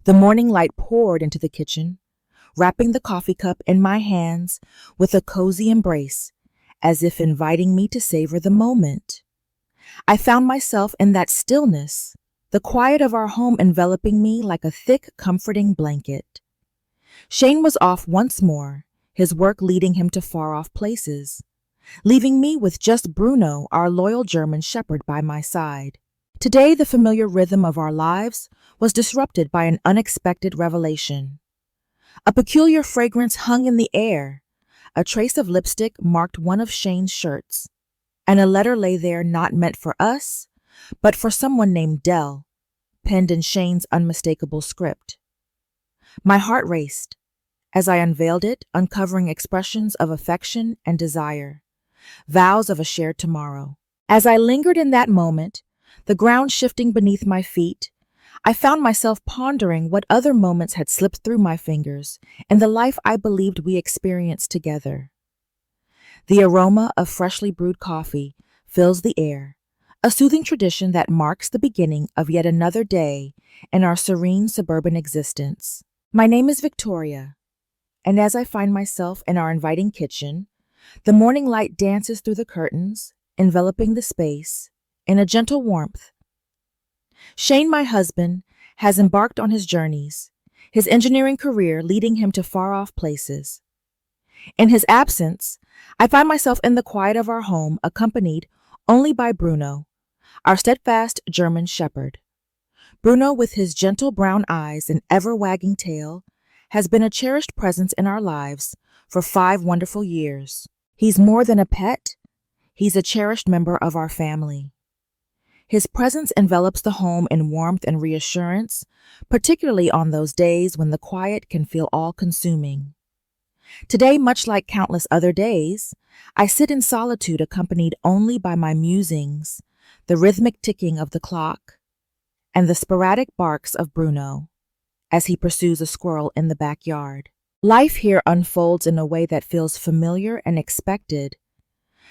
The morning light poured into the kitchen, wrapping the coffee cup in my hands with a cozy embrace, as if inviting me to savor the moment. I found myself in that stillness, the quiet of our home enveloping me like a thick, comforting blanket. Shane was off once more, his work leading him to far-off places, leaving me with just Bruno, our loyal German shepherd, by my side. Today, the familiar rhythm of our lives was disrupted by an unexpected revelation. A peculiar fragrance hung in the air. A trace of lipstick marked one of Shane's shirts, and a letter lay there not meant for us, but for someone named Dell, penned in Shane's unmistakable script. My heart raced as I unveiled it, uncovering expressions of affection and desire, vows of a shared tomorrow. As I lingered in that moment, the ground shifting beneath my feet, I found myself pondering what other moments had slipped through my fingers in the life I believed we experienced together. The aroma of freshly brewed coffee fills the air, a soothing tradition that marks the beginning of yet another day in our serene suburban existence. My name is Victoria, and as I find myself in our inviting kitchen, the morning light dances through the curtains, enveloping the space in a gentle warmth. Shane, my husband, has embarked on his journeys, his engineering career leading him to far-off places. In his absence, I find myself in the quiet of our home, accompanied only by Bruno, our steadfast German shepherd. Bruno, with his gentle brown eyes and ever-wagging tail, has been a cherished presence in our lives for 5 wonderful years. He's more than a pet. He's a cherished member of our family. His presence envelops the home in warmth and reassurance, particularly on those days when the quiet can feel all-consuming. Today, much like countless other days, I sit in solitude accompanied only by my musings, the rhythmic ticking of the clock, and the sporadic barks of Bruno as he pursues a squirrel in the backyard. Life here unfolds in a way that feels familiar and expected.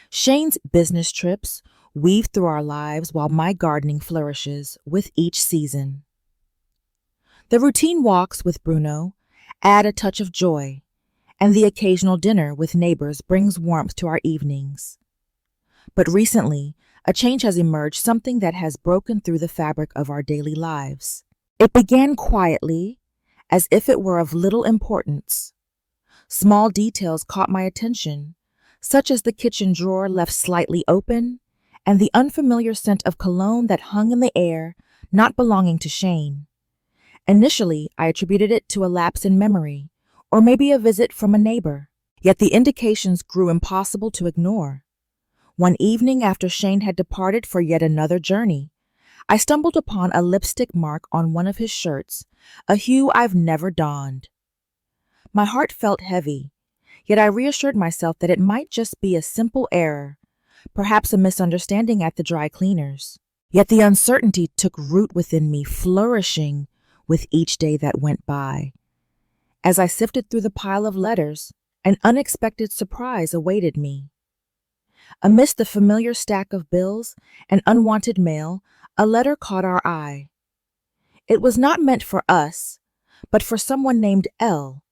Shane's business trips weave through our lives while my gardening flourishes with each season. The routine walks with Bruno add a touch of joy, and the occasional dinner with neighbors brings warmth to our evenings. But recently, a change has emerged, something that has broken through the fabric of our daily lives. It began quietly, as if it were of little importance. Small details caught my attention, such as the kitchen drawer left slightly open, and the unfamiliar scent of cologne that hung in the air, not belonging to Shane. Initially, I attributed it to a lapse in memory, or maybe a visit from a neighbor. Yet the indications grew impossible to ignore. One evening, after Shane had departed for yet another journey, I stumbled upon a lipstick mark on one of his shirts, a hue I've never donned. My heart felt heavy, yet I reassured myself that it might just be a simple error, perhaps a misunderstanding at the dry cleaners. Yet the uncertainty took root within me, flourishing with each day that went by. As I sifted through the pile of letters, an unexpected surprise awaited me. Amidst the familiar stack of bills and unwanted mail, a letter caught our eye. It was not meant for us, but for someone named L.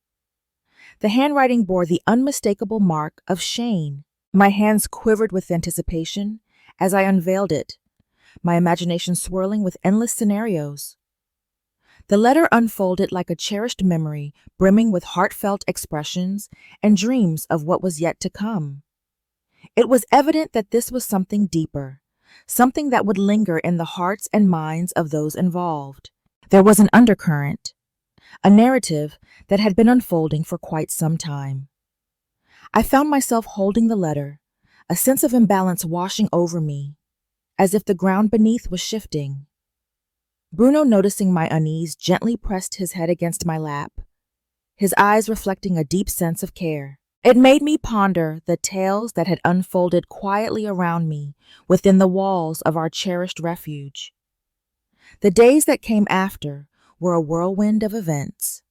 The handwriting bore the unmistakable mark of Shane. My hands quivered with anticipation as I unveiled it, my imagination swirling with endless scenarios. The letter unfolded like a cherished memory, brimming with heartfelt expressions and dreams of what was yet to come. It was evident that this was something deeper, something that would linger in the hearts and minds of those involved. There was an undercurrent, a narrative that had been unfolding for quite some time. I found myself holding the letter, a sense of imbalance washing over me, as if the ground beneath was shifting. Bruno, noticing my unease, gently pressed his head against my lap, his eyes reflecting a deep sense of care. It made me ponder the tales that had unfolded quietly around me within the walls of our cherished refuge. The days that came after were a whirlwind of events.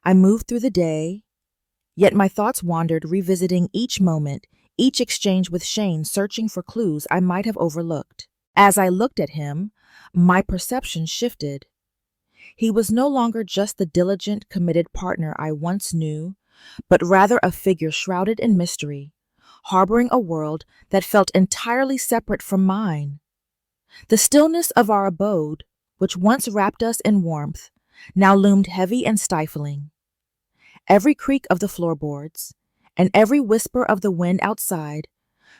I moved through the day, yet my thoughts wandered, revisiting each moment, each exchange with Shane, searching for clues I might have overlooked. As I looked at him, my perception shifted. He was no longer just the diligent, committed partner I once knew, but rather a figure shrouded in mystery, harboring a world that felt entirely separate from mine. The stillness of our abode, which once wrapped us in warmth, now loomed heavy and stifling. Every creak of the floorboards and every whisper of the wind outside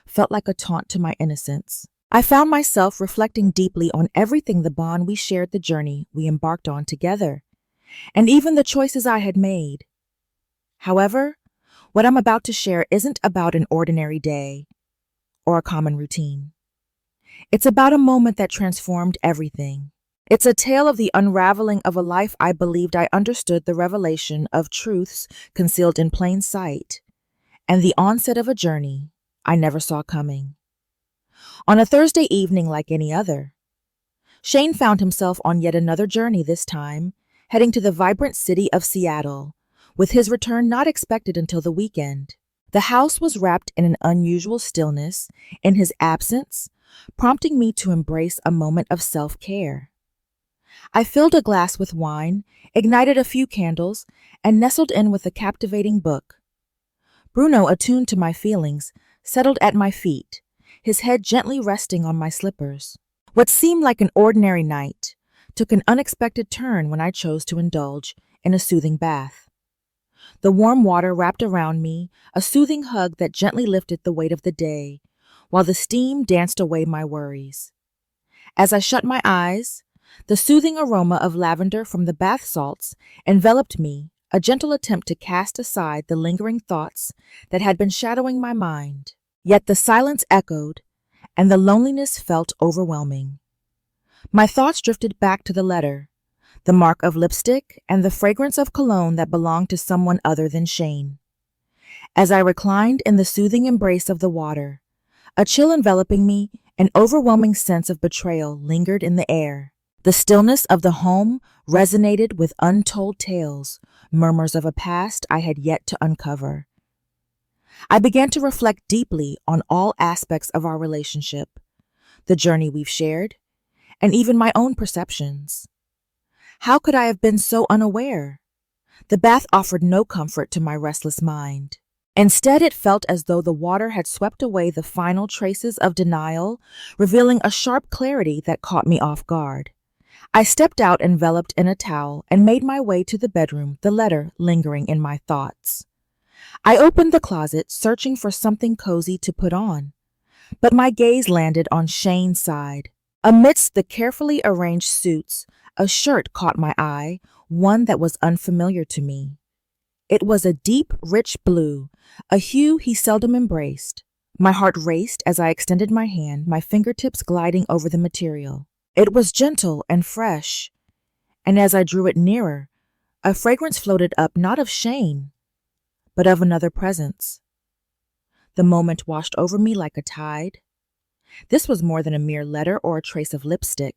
felt like a taunt to my innocence. I found myself reflecting deeply on everything the bond we shared, the journey we embarked on together, and even the choices I had made. However, what I'm about to share isn't about an ordinary day or a common routine. It's about a moment that transformed everything. It's a tale of the unraveling of a life I believed I understood, the revelation of truths concealed in plain sight, and the onset of a journey I never saw coming. On a Thursday evening like any other, Shane found himself on yet another journey, this time heading to the vibrant city of Seattle, with his return not expected until the weekend. The house was wrapped in an unusual stillness in his absence, prompting me to embrace a moment of self-care. I filled a glass with wine, ignited a few candles, and nestled in with a captivating book. Bruno, attuned to my feelings, settled at my feet, his head gently resting on my slippers. What seemed like an ordinary night took an unexpected turn when I chose to indulge in a soothing bath. The warm water wrapped around me, a soothing hug that gently lifted the weight of the day, while the steam danced away my worries. As I shut my eyes, the soothing aroma of lavender from the bath salts enveloped me, a gentle attempt to cast aside the lingering thoughts that had been shadowing my mind. Yet the silence echoed, and the loneliness felt overwhelming. My thoughts drifted back to the letter, the mark of lipstick, and the fragrance of cologne that belonged to someone other than Shane. As I reclined in the soothing embrace of the water, a chill enveloping me, an overwhelming sense of betrayal lingered in the air. The stillness of the home resonated with untold tales, murmurs of a past I had yet to uncover. I began to reflect deeply on all aspects of our relationship, the journey we've shared, and even my own perceptions. How could I have been so unaware? The bath offered no comfort to my restless mind. Instead, it felt as though the water had swept away the final traces of denial, revealing a sharp clarity that caught me off guard. I stepped out enveloped in a towel and made my way to the bedroom, the letter lingering in my thoughts. I opened the closet, searching for something cozy to put on, but my gaze landed on Shane's side. Amidst the carefully arranged suits, a shirt caught my eye, one that was unfamiliar to me. It was a deep, rich blue, a hue he seldom embraced. My heart raced as I extended my hand, my fingertips gliding over the material. It was gentle and fresh, and as I drew it nearer, a fragrance floated up, not of Shane, but of another presence. The moment washed over me like a tide. This was more than a mere letter or a trace of lipstick.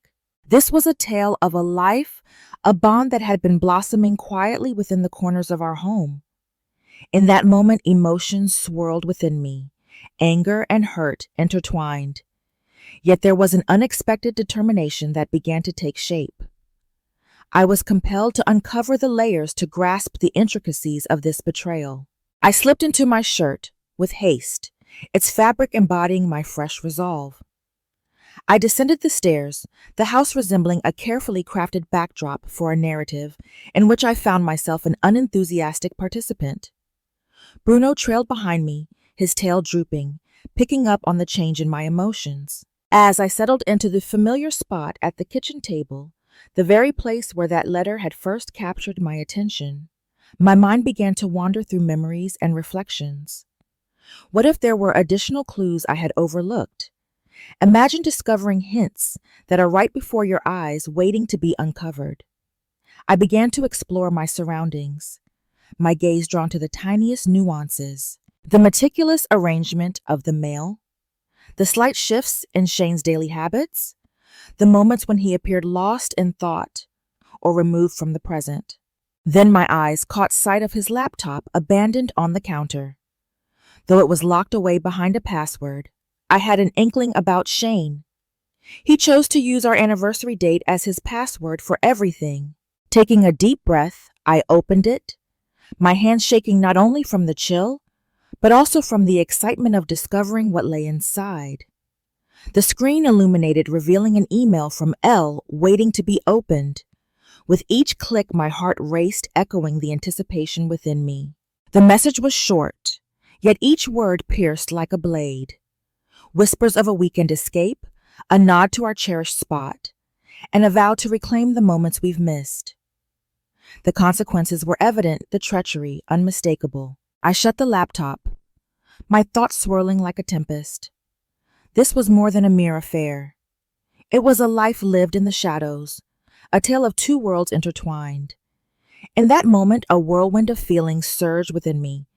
This was a tale of a life, a bond that had been blossoming quietly within the corners of our home. In that moment, emotions swirled within me, anger and hurt intertwined. Yet there was an unexpected determination that began to take shape. I was compelled to uncover the layers to grasp the intricacies of this betrayal. I slipped into my shirt with haste, its fabric embodying my fresh resolve. I descended the stairs, the house resembling a carefully crafted backdrop for a narrative in which I found myself an unenthusiastic participant. Bruno trailed behind me, his tail drooping, picking up on the change in my emotions. As I settled into the familiar spot at the kitchen table, the very place where that letter had first captured my attention, my mind began to wander through memories and reflections. What if there were additional clues I had overlooked? Imagine discovering hints that are right before your eyes, waiting to be uncovered. I began to explore my surroundings, my gaze drawn to the tiniest nuances, the meticulous arrangement of the mail, the slight shifts in Shane's daily habits, the moments when he appeared lost in thought or removed from the present. Then my eyes caught sight of his laptop abandoned on the counter. Though it was locked away behind a password, I had an inkling about Shane. He chose to use our anniversary date as his password for everything. Taking a deep breath, I opened it, my hands shaking not only from the chill, but also from the excitement of discovering what lay inside. The screen illuminated, revealing an email from Elle waiting to be opened. With each click, my heart raced, echoing the anticipation within me. The message was short, yet each word pierced like a blade. Whispers of a weekend escape, a nod to our cherished spot, and a vow to reclaim the moments we've missed. The consequences were evident, the treachery unmistakable. I shut the laptop, my thoughts swirling like a tempest. This was more than a mere affair. It was a life lived in the shadows, a tale of two worlds intertwined. In that moment, a whirlwind of feelings surged within me.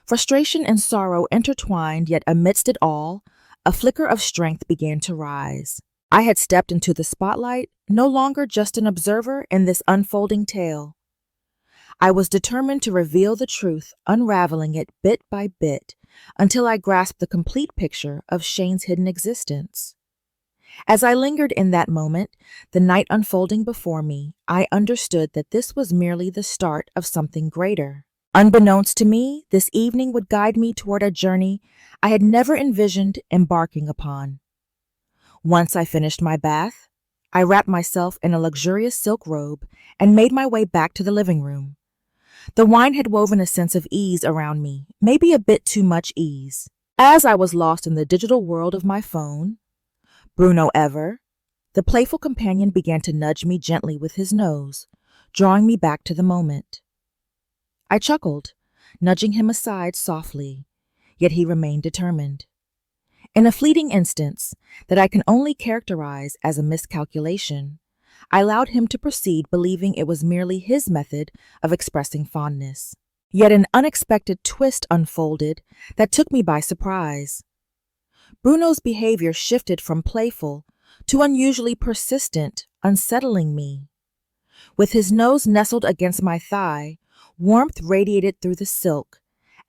Frustration and sorrow intertwined, yet amidst it all, a flicker of strength began to rise. I had stepped into the spotlight, no longer just an observer in this unfolding tale. I was determined to reveal the truth, unraveling it bit by bit, until I grasped the complete picture of Shane's hidden existence. As I lingered in that moment, the night unfolding before me, I understood that this was merely the start of something greater. Unbeknownst to me, this evening would guide me toward a journey I had never envisioned embarking upon. Once I finished my bath, I wrapped myself in a luxurious silk robe and made my way back to the living room. The wine had woven a sense of ease around me, maybe a bit too much ease. As I was lost in the digital world of my phone, Bruno Ever, the playful companion, began to nudge me gently with his nose, drawing me back to the moment. I chuckled, nudging him aside softly, yet he remained determined. In a fleeting instance that I can only characterize as a miscalculation, I allowed him to proceed, believing it was merely his method of expressing fondness. Yet an unexpected twist unfolded that took me by surprise. Bruno's behavior shifted from playful to unusually persistent, unsettling me. With his nose nestled against my thigh, warmth radiated through the silk,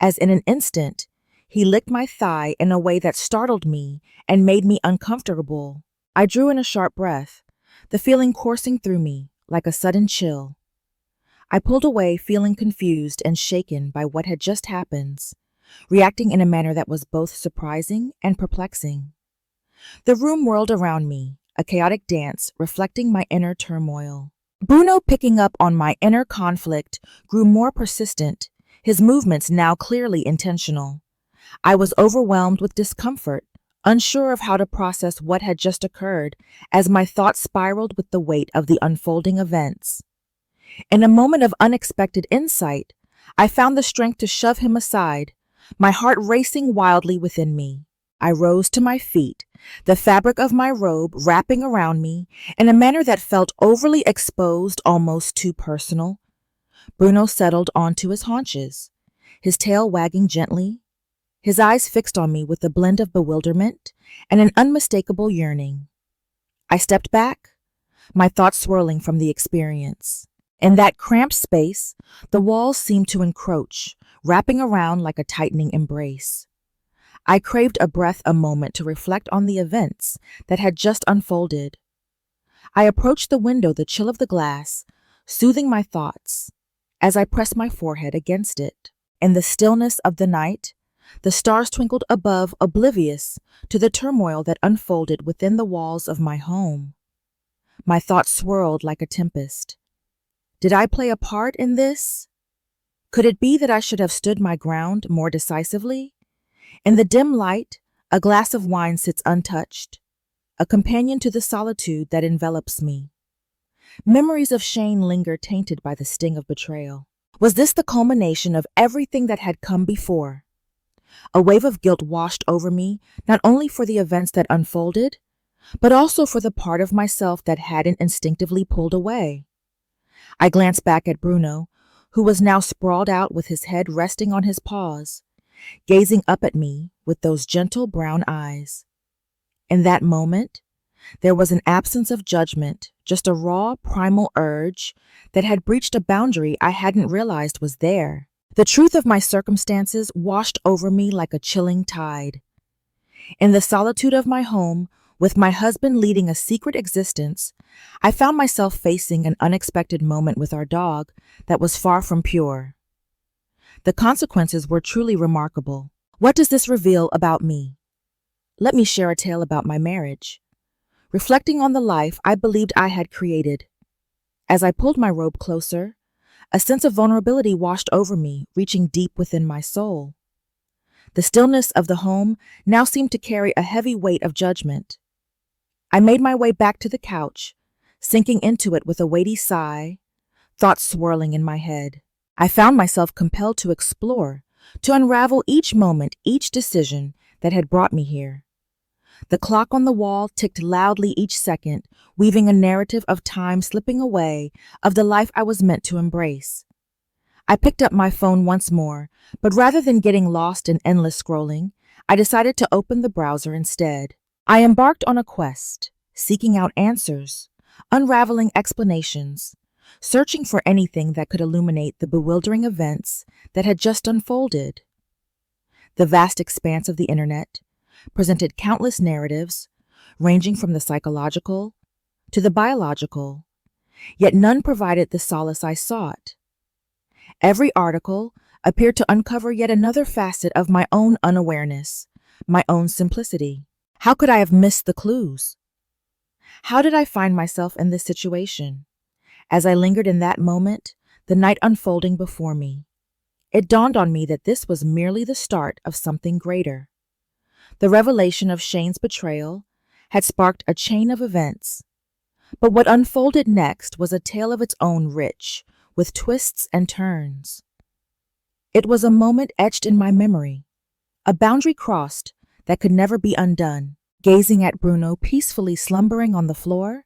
as in an instant, he licked my thigh in a way that startled me and made me uncomfortable. I drew in a sharp breath, the feeling coursing through me like a sudden chill. I pulled away, feeling confused and shaken by what had just happened, reacting in a manner that was both surprising and perplexing. The room whirled around me, a chaotic dance reflecting my inner turmoil. Bruno, picking up on my inner conflict, grew more persistent, his movements now clearly intentional. I was overwhelmed with discomfort, unsure of how to process what had just occurred, as my thoughts spiraled with the weight of the unfolding events. In a moment of unexpected insight, I found the strength to shove him aside, my heart racing wildly within me. I rose to my feet, the fabric of my robe wrapping around me in a manner that felt overly exposed, almost too personal. Bruno settled onto his haunches, his tail wagging gently, his eyes fixed on me with a blend of bewilderment and an unmistakable yearning. I stepped back, my thoughts swirling from the experience. In that cramped space, the walls seemed to encroach, wrapping around like a tightening embrace. I craved a breath, a moment to reflect on the events that had just unfolded. I approached the window, the chill of the glass, soothing my thoughts as I pressed my forehead against it. In the stillness of the night, the stars twinkled above, oblivious to the turmoil that unfolded within the walls of my home. My thoughts swirled like a tempest. Did I play a part in this? Could it be that I should have stood my ground more decisively? In the dim light, a glass of wine sits untouched, a companion to the solitude that envelops me. Memories of Shane linger, tainted by the sting of betrayal. Was this the culmination of everything that had come before? A wave of guilt washed over me, not only for the events that unfolded, but also for the part of myself that hadn't instinctively pulled away. I glanced back at Bruno, who was now sprawled out with his head resting on his paws, gazing up at me with those gentle brown eyes. In that moment, there was an absence of judgment, just a raw, primal urge that had breached a boundary I hadn't realized was there. The truth of my circumstances washed over me like a chilling tide. In the solitude of my home, With my husband leading a secret existence, I found myself facing an unexpected moment with our dog that was far from pure. The consequences were truly remarkable. What does this reveal about me? Let me share a tale about my marriage. Reflecting on the life I believed I had created. As I pulled my robe closer, a sense of vulnerability washed over me, reaching deep within my soul. The stillness of the home now seemed to carry a heavy weight of judgment. I made my way back to the couch, sinking into it with a weighty sigh, thoughts swirling in my head. I found myself compelled to explore, to unravel each moment, each decision that had brought me here. The clock on the wall ticked loudly each second, weaving a narrative of time slipping away, of the life I was meant to embrace. I picked up my phone once more, but rather than getting lost in endless scrolling, I decided to open the browser instead. I embarked on a quest, seeking out answers, unraveling explanations, searching for anything that could illuminate the bewildering events that had just unfolded. The vast expanse of the internet presented countless narratives, ranging from the psychological to the biological, yet none provided the solace I sought. Every article appeared to uncover yet another facet of my own unawareness, my own simplicity. How could I have missed the clues? How did I find myself in this situation? As I lingered in that moment, the night unfolding before me, it dawned on me that this was merely the start of something greater. The revelation of Shane's betrayal had sparked a chain of events, but what unfolded next was a tale of its own, rich with twists and turns. It was a moment etched in my memory, a boundary crossed that could never be undone. Gazing at Bruno peacefully slumbering on the floor,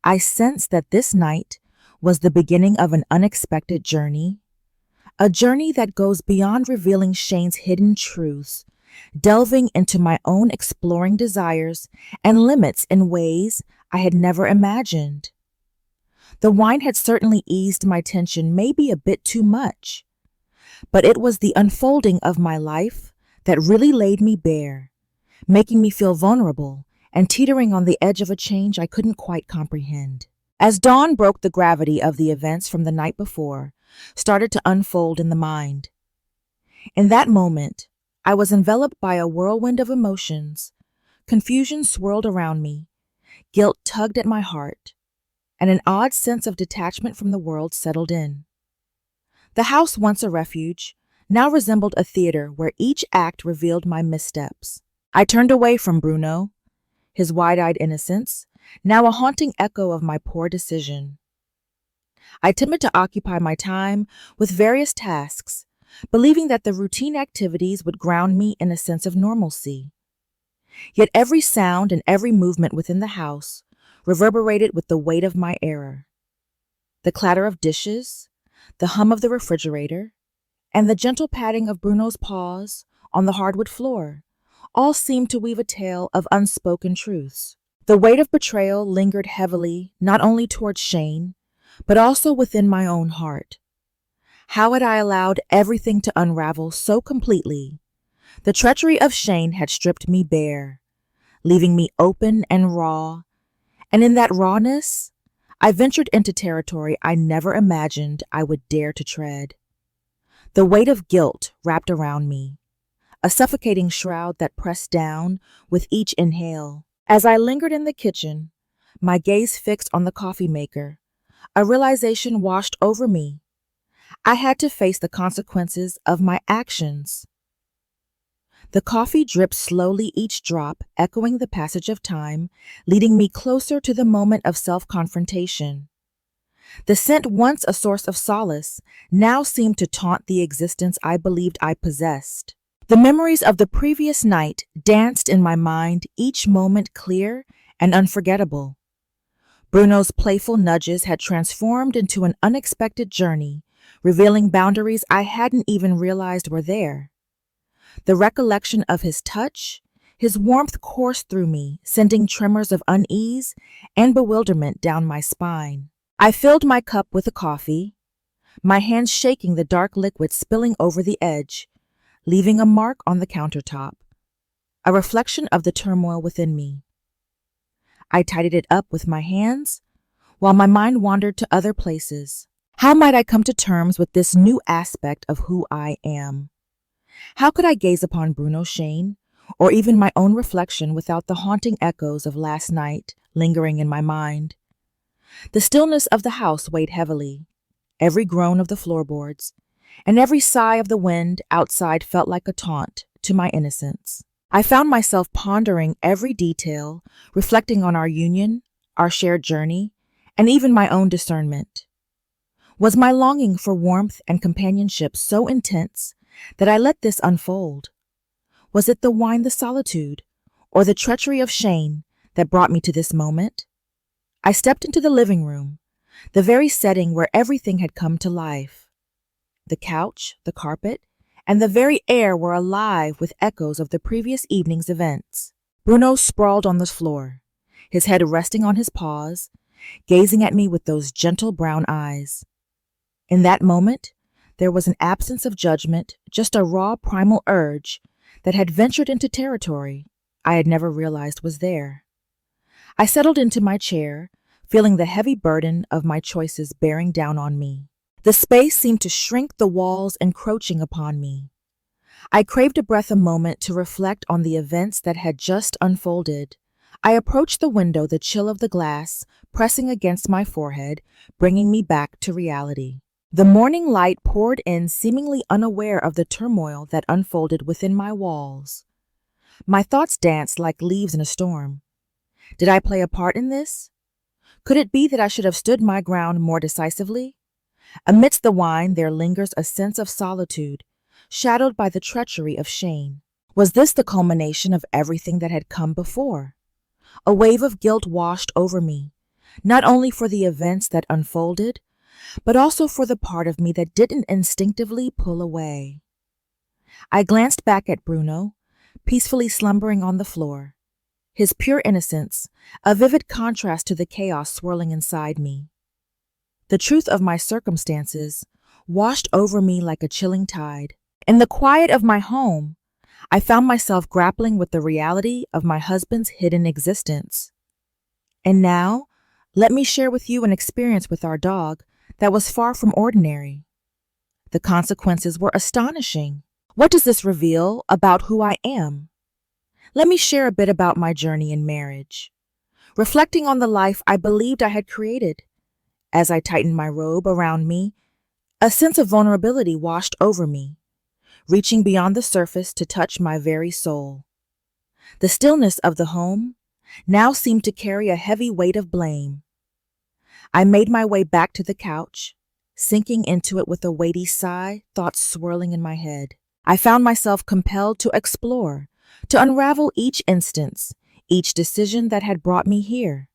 I sensed that this night was the beginning of an unexpected journey, a journey that goes beyond revealing Shane's hidden truths, delving into my own exploring desires and limits in ways I had never imagined. The wine had certainly eased my tension, maybe a bit too much, but it was the unfolding of my life that really laid me bare, making me feel vulnerable and teetering on the edge of a change I couldn't quite comprehend. As dawn broke, the gravity of the events from the night before started to unfold in the mind. In that moment, I was enveloped by a whirlwind of emotions. Confusion swirled around me, guilt tugged at my heart, and an odd sense of detachment from the world settled in. The house, once a refuge, now resembled a theater where each act revealed my missteps. I turned away from Bruno, his wide-eyed innocence, now a haunting echo of my poor decision. I attempted to occupy my time with various tasks, believing that the routine activities would ground me in a sense of normalcy. Yet every sound and every movement within the house reverberated with the weight of my error. The clatter of dishes, the hum of the refrigerator, and the gentle patting of Bruno's paws on the hardwood floor all seemed to weave a tale of unspoken truths. The weight of betrayal lingered heavily not only towards Shane, but also within my own heart. How had I allowed everything to unravel so completely? The treachery of Shane had stripped me bare, leaving me open and raw, and in that rawness, I ventured into territory I never imagined I would dare to tread. The weight of guilt wrapped around me, a suffocating shroud that pressed down with each inhale. As I lingered in the kitchen, my gaze fixed on the coffee maker, a realization washed over me. I had to face the consequences of my actions. The coffee dripped slowly, each drop echoing the passage of time, leading me closer to the moment of self-confrontation. The scent, once a source of solace, now seemed to taunt the existence I believed I possessed. The memories of the previous night danced in my mind, each moment clear and unforgettable. Bruno's playful nudges had transformed into an unexpected journey, revealing boundaries I hadn't even realized were there. The recollection of his touch, his warmth coursed through me, sending tremors of unease and bewilderment down my spine. I filled my cup with the coffee, my hands shaking, the dark liquid spilling over the edge, leaving a mark on the countertop, a reflection of the turmoil within me. I tidied it up with my hands, while my mind wandered to other places. How might I come to terms with this new aspect of who I am? How could I gaze upon Bruno Shane, or even my own reflection without the haunting echoes of last night lingering in my mind? The stillness of the house weighed heavily. Every groan of the floorboards and every sigh of the wind outside felt like a taunt to my innocence. I found myself pondering every detail, reflecting on our union, our shared journey, and even my own discernment. Was my longing for warmth and companionship so intense that I let this unfold? Was it the wine, the solitude, or the treachery of Shane that brought me to this moment? I stepped into the living room, the very setting where everything had come to life. The couch, the carpet, and the very air were alive with echoes of the previous evening's events. Bruno sprawled on the floor, his head resting on his paws, gazing at me with those gentle brown eyes. In that moment, there was an absence of judgment, just a raw primal urge that had ventured into territory I had never realized was there. I settled into my chair, feeling the heavy burden of my choices bearing down on me. The space seemed to shrink, the walls encroaching upon me. I craved a breath, a moment to reflect on the events that had just unfolded. I approached the window, the chill of the glass pressing against my forehead, bringing me back to reality. The morning light poured in, seemingly unaware of the turmoil that unfolded within my walls. My thoughts danced like leaves in a storm. Did I play a part in this? Could it be that I should have stood my ground more decisively? Amidst the wine, there lingers a sense of solitude, shadowed by the treachery of Shane. Was this the culmination of everything that had come before? A wave of guilt washed over me, not only for the events that unfolded, but also for the part of me that didn't instinctively pull away. I glanced back at Bruno, peacefully slumbering on the floor, his pure innocence, a vivid contrast to the chaos swirling inside me. The truth of my circumstances washed over me like a chilling tide. In the quiet of my home, I found myself grappling with the reality of my husband's hidden existence. And now, let me share with you an experience with our dog that was far from ordinary. The consequences were astonishing. What does this reveal about who I am? Let me share a bit about my journey in marriage. Reflecting on the life I believed I had created, as I tightened my robe around me, a sense of vulnerability washed over me, reaching beyond the surface to touch my very soul. The stillness of the home now seemed to carry a heavy weight of blame. I made my way back to the couch, sinking into it with a weighty sigh, thoughts swirling in my head. I found myself compelled to explore, to unravel each instance, each decision that had brought me here.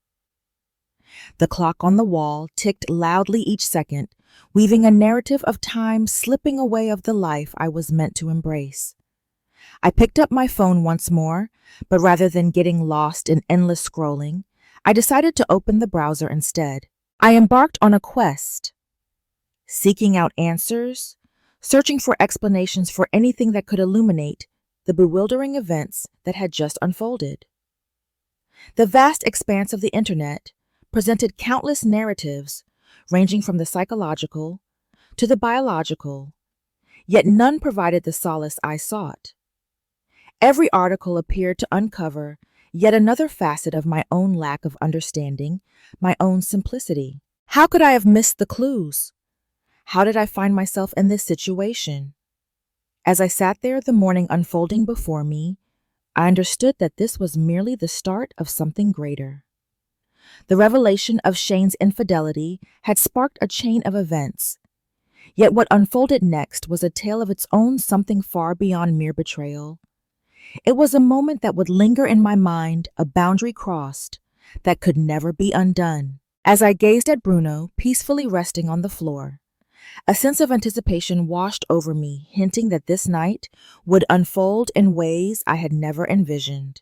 The clock on the wall ticked loudly each second, weaving a narrative of time slipping away of the life I was meant to embrace. I picked up my phone once more, but rather than getting lost in endless scrolling, I decided to open the browser instead. I embarked on a quest, seeking out answers, searching for explanations for anything that could illuminate the bewildering events that had just unfolded. The vast expanse of the internet presented countless narratives ranging from the psychological to the biological, yet none provided the solace I sought. Every article appeared to uncover yet another facet of my own lack of understanding, my own simplicity. How could I have missed the clues? How did I find myself in this situation? As I sat there, the morning unfolding before me, I understood that this was merely the start of something greater. The revelation of Shane's infidelity had sparked a chain of events, yet what unfolded next was a tale of its own, something far beyond mere betrayal. It was a moment that would linger in my mind, a boundary crossed that could never be undone. As I gazed at Bruno, peacefully resting on the floor, a sense of anticipation washed over me, hinting that this night would unfold in ways I had never envisioned.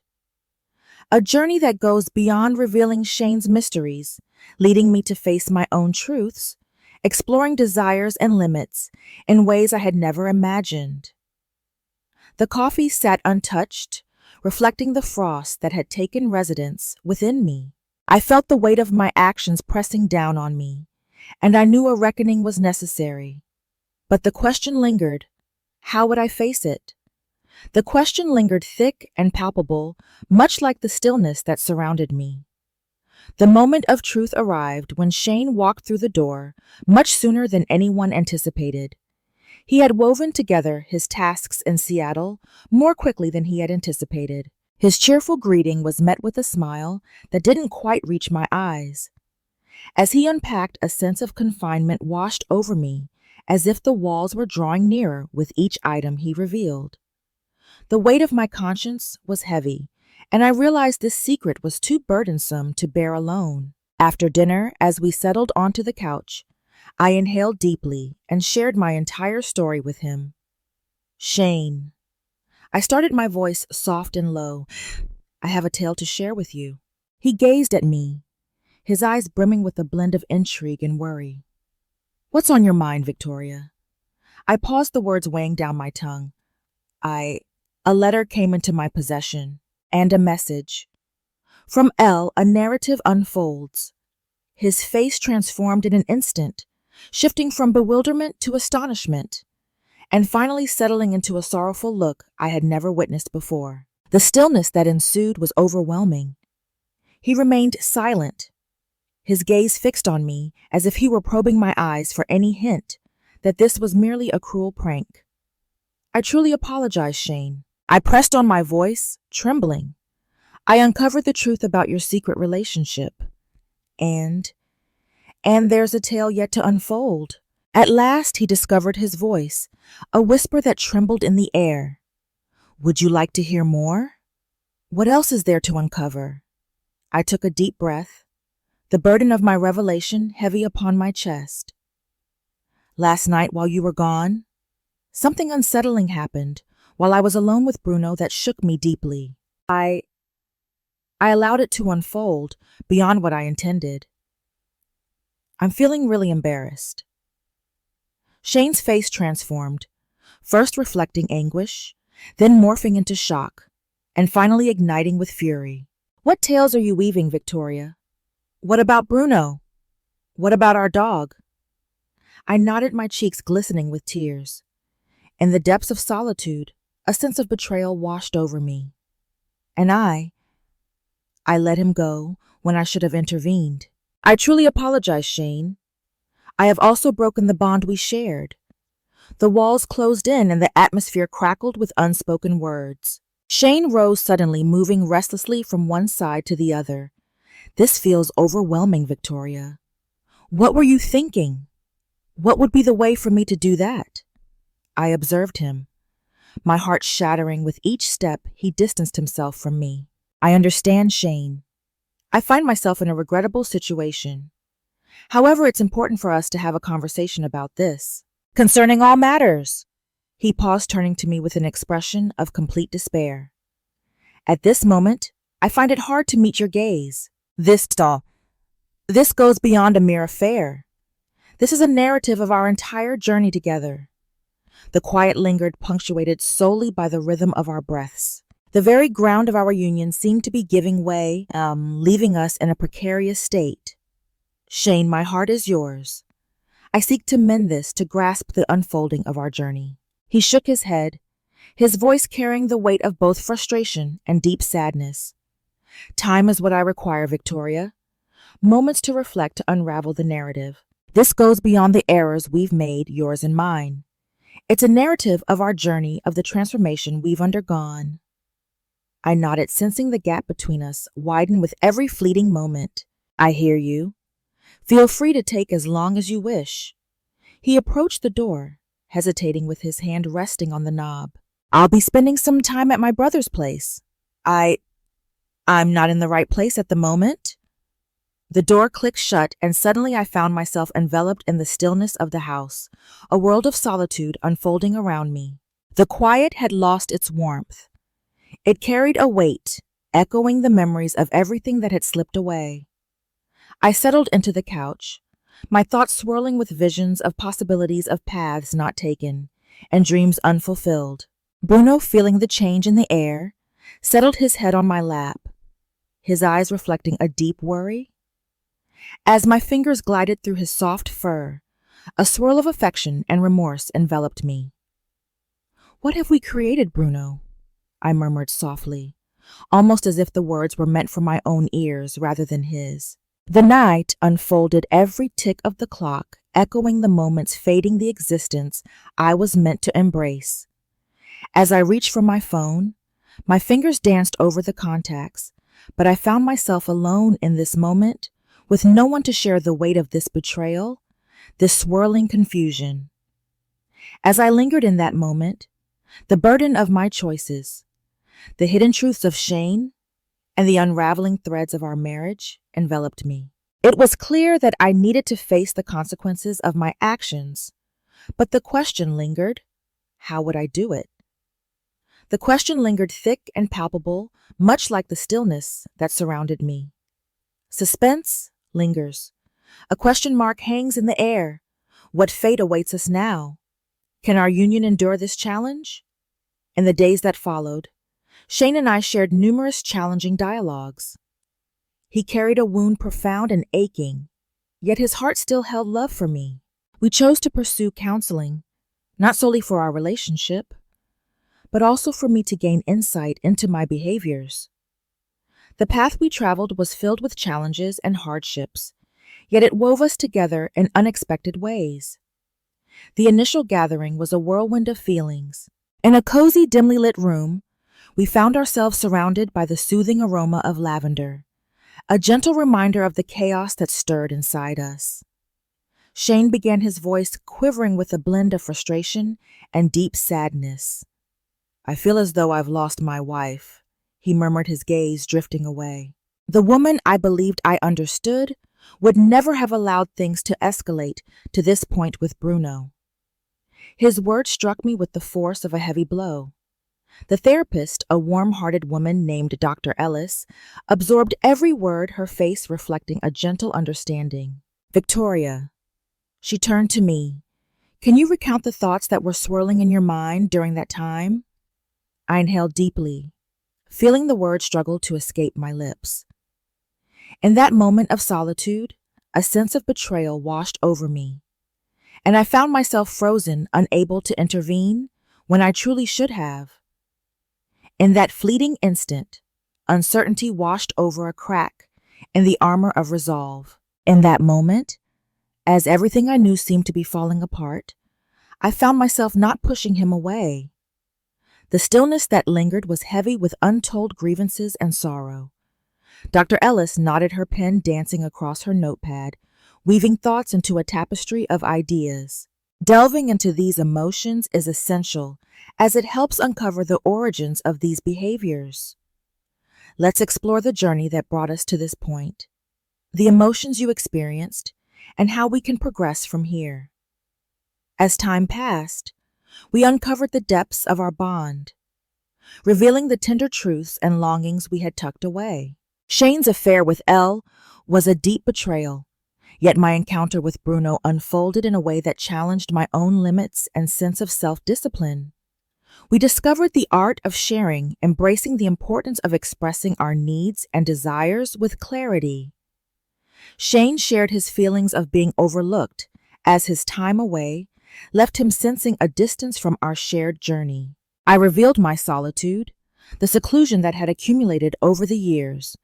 A journey that goes beyond revealing Shane's mysteries, leading me to face my own truths, exploring desires and limits in ways I had never imagined. The coffee sat untouched, reflecting the frost that had taken residence within me. I felt the weight of my actions pressing down on me, and I knew a reckoning was necessary. But the question lingered. How would I face it? The question lingered thick and palpable, much like the stillness that surrounded me. The moment of truth arrived when Shane walked through the door, much sooner than anyone anticipated. He had woven together his tasks in Seattle more quickly than he had anticipated. His cheerful greeting was met with a smile that didn't quite reach my eyes. As he unpacked, a sense of confinement washed over me, as if the walls were drawing nearer with each item he revealed. The weight of my conscience was heavy, and I realized this secret was too burdensome to bear alone. After dinner, as we settled onto the couch, I inhaled deeply and shared my entire story with him. Shane. I started, my voice soft and low. I have a tale to share with you. He gazed at me, his eyes brimming with a blend of intrigue and worry. What's on your mind, Victoria? I paused, the words weighing down my tongue. A letter came into my possession, and a message. From L, a narrative unfolds. His face transformed in an instant, shifting from bewilderment to astonishment, and finally settling into a sorrowful look I had never witnessed before. The stillness that ensued was overwhelming. He remained silent, his gaze fixed on me as if he were probing my eyes for any hint that this was merely a cruel prank. I truly apologize, Shane. I pressed on, my voice trembling. I uncovered the truth about your secret relationship. And there's a tale yet to unfold. At last he discovered his voice, a whisper that trembled in the air. Would you like to hear more? What else is there to uncover? I took a deep breath, the burden of my revelation heavy upon my chest. Last night while you were gone, something unsettling happened while I was alone with Bruno that shook me deeply. I allowed it to unfold beyond what I intended. I'm feeling really embarrassed. Shane's face transformed, first reflecting anguish, then morphing into shock, and finally igniting with fury. What tales are you weaving, Victoria? What about Bruno? What about our dog? I nodded, my cheeks glistening with tears. In the depths of solitude, a sense of betrayal washed over me. And I let him go when I should have intervened. I truly apologize, Shane. I have also broken the bond we shared. The walls closed in and the atmosphere crackled with unspoken words. Shane rose suddenly, moving restlessly from one side to the other. This feels overwhelming, Victoria. What were you thinking? What would be the way for me to do that? I observed him, my heart shattering with each step he distanced himself from me. I understand, Shane. I find myself in a regrettable situation. However, it's important for us to have a conversation about this. Concerning all matters. He paused, turning to me with an expression of complete despair. At this moment, I find it hard to meet your gaze. This goes beyond a mere affair. This is a narrative of our entire journey together. The quiet lingered, punctuated solely by the rhythm of our breaths. The very ground of our union seemed to be giving way, leaving us in a precarious state. Shane, my heart is yours. I seek to mend this, to grasp the unfolding of our journey. He shook his head, his voice carrying the weight of both frustration and deep sadness. Time is what I require, Victoria. Moments to reflect, to unravel the narrative. This goes beyond the errors we've made, yours and mine. It's a narrative of our journey, of the transformation we've undergone. I nodded, sensing the gap between us widen with every fleeting moment. I hear you. Feel free to take as long as you wish. He approached the door, hesitating with his hand resting on the knob. I'll be spending some time at my brother's place. I'm not in the right place at the moment. The door clicked shut, and suddenly I found myself enveloped in the stillness of the house, a world of solitude unfolding around me. The quiet had lost its warmth. It carried a weight, echoing the memories of everything that had slipped away. I settled into the couch, my thoughts swirling with visions of possibilities of paths not taken and dreams unfulfilled. Bruno, feeling the change in the air, settled his head on my lap, his eyes reflecting a deep worry. As my fingers glided through his soft fur, a swirl of affection and remorse enveloped me. "What have we created, Bruno?" I murmured softly, almost as if the words were meant for my own ears rather than his. The night unfolded, every tick of the clock echoing the moments fading the existence I was meant to embrace. As I reached for my phone, my fingers danced over the contacts, but I found myself alone in this moment, with no one to share the weight of this betrayal, this swirling confusion. As I lingered in that moment, the burden of my choices, the hidden truths of Shane, and the unraveling threads of our marriage enveloped me. It was clear that I needed to face the consequences of my actions, but the question lingered: how would I do it? The question lingered thick and palpable, much like the stillness that surrounded me. Suspense lingers. A question mark hangs in the air. What fate awaits us now? Can our union endure this challenge? In the days that followed, Shane and I shared numerous challenging dialogues. He carried a wound profound and aching, yet his heart still held love for me. We chose to pursue counseling, not solely for our relationship, but also for me to gain insight into my behaviors. The path we traveled was filled with challenges and hardships, yet it wove us together in unexpected ways. The initial gathering was a whirlwind of feelings. In a cozy, dimly lit room, we found ourselves surrounded by the soothing aroma of lavender, a gentle reminder of the chaos that stirred inside us. Shane began, his voice quivering with a blend of frustration and deep sadness. "I feel as though I've lost my wife," he murmured, his gaze drifting away. The woman I believed I understood would never have allowed things to escalate to this point with Bruno. His words struck me with the force of a heavy blow. The therapist, a warm-hearted woman named Dr. Ellis, absorbed every word, her face reflecting a gentle understanding. "Victoria," she turned to me, "can you recount the thoughts that were swirling in your mind during that time?" I inhaled deeply, feeling the words struggle to escape my lips. In that moment of solitude, a sense of betrayal washed over me, and I found myself frozen, unable to intervene when I truly should have. In that fleeting instant, uncertainty washed over a crack in the armor of resolve. In that moment, as everything I knew seemed to be falling apart, I found myself not pushing him away. The stillness that lingered was heavy with untold grievances and sorrow. Dr. Ellis nodded, her pen dancing across her notepad, weaving thoughts into a tapestry of ideas. Delving into these emotions is essential, as it helps uncover the origins of these behaviors. Let's explore the journey that brought us to this point, the emotions you experienced, and how we can progress from here. As time passed, we uncovered the depths of our bond, revealing the tender truths and longings we had tucked away. Shane's affair with Elle was a deep betrayal, yet my encounter with Bruno unfolded in a way that challenged my own limits and sense of self-discipline. We discovered the art of sharing, embracing the importance of expressing our needs and desires with clarity. Shane shared his feelings of being overlooked, as his time away left him sensing a distance from our shared journey. I revealed my solitude, the seclusion that had accumulated over the years,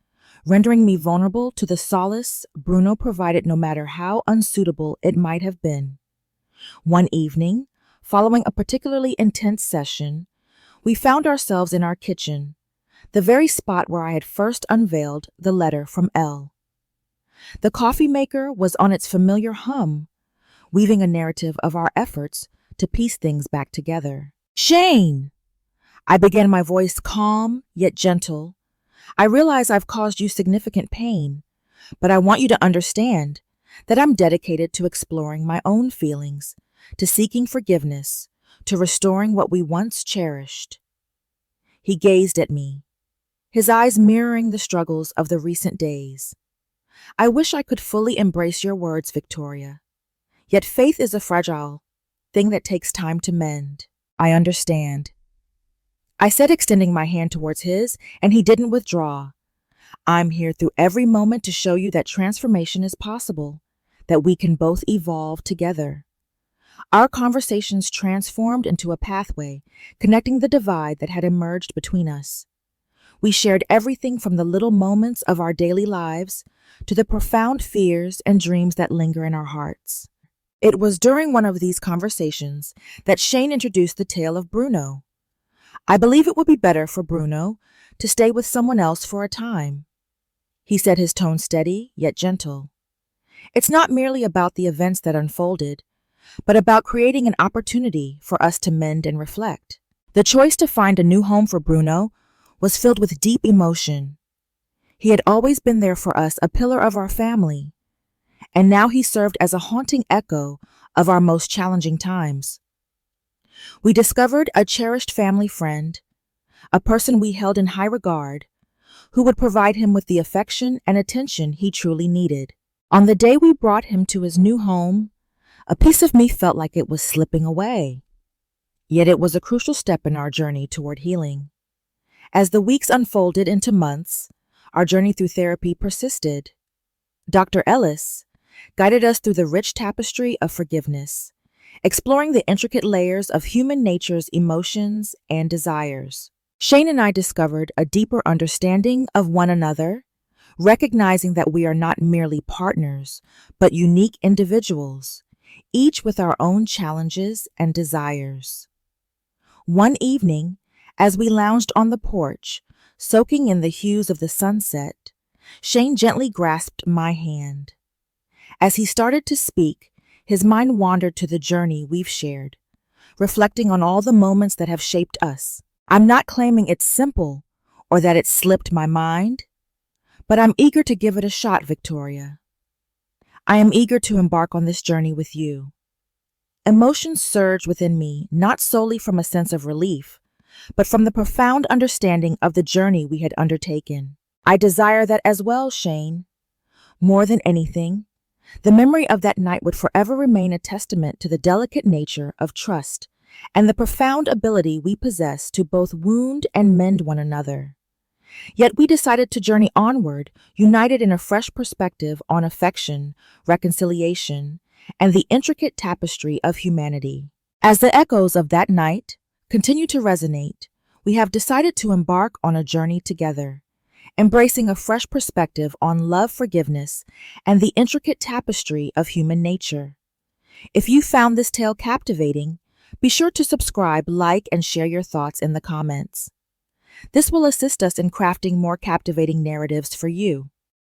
rendering me vulnerable to the solace Bruno provided, no matter how unsuitable it might have been. One evening, following a particularly intense session, we found ourselves in our kitchen, the very spot where I had first unveiled the letter from Elle. The coffee maker was on its familiar hum, weaving a narrative of our efforts to piece things back together. "Shane!" I began, my voice calm yet gentle. "I realize I've caused you significant pain, but I want you to understand that I'm dedicated to exploring my own feelings, to seeking forgiveness, to restoring what we once cherished." He gazed at me, his eyes mirroring the struggles of the recent days. "I wish I could fully embrace your words, Victoria. Yet faith is a fragile thing that takes time to mend." "I understand," I said, extending my hand towards his, and he didn't withdraw. I'm here through every moment to show you that transformation is possible, that we can both evolve together. Our conversations transformed into a pathway, connecting the divide that had emerged between us. We shared everything from the little moments of our daily lives to the profound fears and dreams that linger in our hearts. It was during one of these conversations that Shane introduced the tale of Bruno. I believe it would be better for Bruno to stay with someone else for a time. He said, his tone steady yet gentle. It's not merely about the events that unfolded, but about creating an opportunity for us to mend and reflect. The choice to find a new home for Bruno was filled with deep emotion. He had always been there for us, a pillar of our family, and now he served as a haunting echo of our most challenging times. We discovered a cherished family friend, a person we held in high regard, who would provide him with the affection and attention he truly needed. On the day we brought him to his new home, a piece of me felt like it was slipping away. Yet it was a crucial step in our journey toward healing. As the weeks unfolded into months, our journey through therapy persisted. Dr. Ellis guided us through the rich tapestry of forgiveness, exploring the intricate layers of human nature's emotions and desires. Shane and I discovered a deeper understanding of one another, recognizing that we are not merely partners, but unique individuals, each with our own challenges and desires. One evening, as we lounged on the porch, soaking in the hues of the sunset, Shane gently grasped my hand. As he started to speak, his mind wandered to the journey we've shared, reflecting on all the moments that have shaped us. I'm not claiming it's simple or that it slipped my mind, but I'm eager to give it a shot, Victoria. I am eager to embark on this journey with you. Emotions surged within me, not solely from a sense of relief, but from the profound understanding of the journey we had undertaken. I desire that as well, Shane. More than anything, the memory of that night would forever remain a testament to the delicate nature of trust and the profound ability we possess to both wound and mend one another. Yet we decided to journey onward, united in a fresh perspective on affection, reconciliation, and the intricate tapestry of humanity. As the echoes of that night continue to resonate, we have decided to embark on a journey together, embracing a fresh perspective on love, forgiveness, and the intricate tapestry of human nature. If you found this tale captivating, be sure to subscribe, like, and share your thoughts in the comments. This will assist us in crafting more captivating narratives for you.